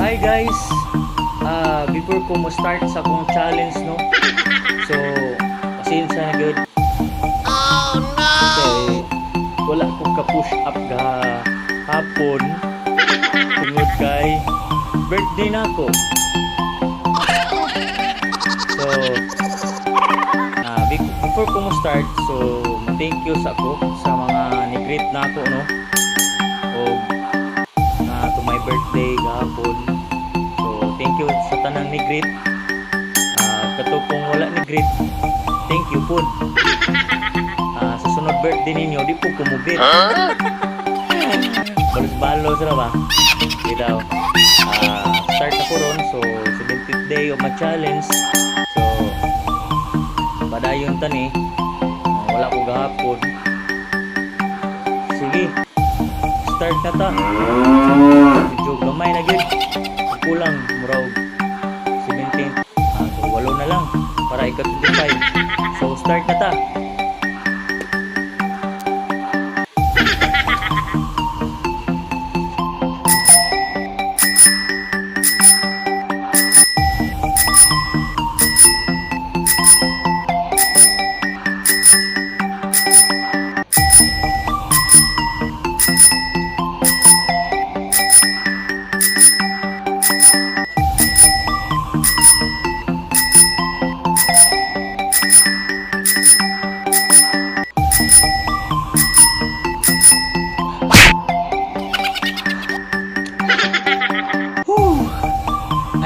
Hi guys! Before ko mo start sa akong challenge no. So, pasensya na good. Kay wala ko ka push up ga hapon. Tungod kay birthday na ako. So, before ko mo start, so thank you sa ako sa mga ni-greet na ako no. O to my birthday gahapon. So thank you sa tanang ni-greet. Kato kung wala ni-greet, thank you po. Sa sunod birthday ninyo, di po kumubit. Balos-balos na ba? Di daw. Start ako ron. So 70th day of my challenge. So padayon tani. Wala ko gahapon. Sige. Start na ta. Medyo gamay na gid. Kulang muraw 17. So walo na lang para ika-25. So start na ta.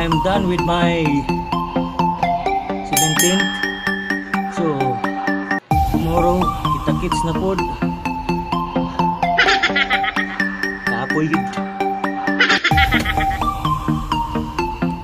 I'm done with my 17th. So tomorrow kita kits na pod. Kapoy gid.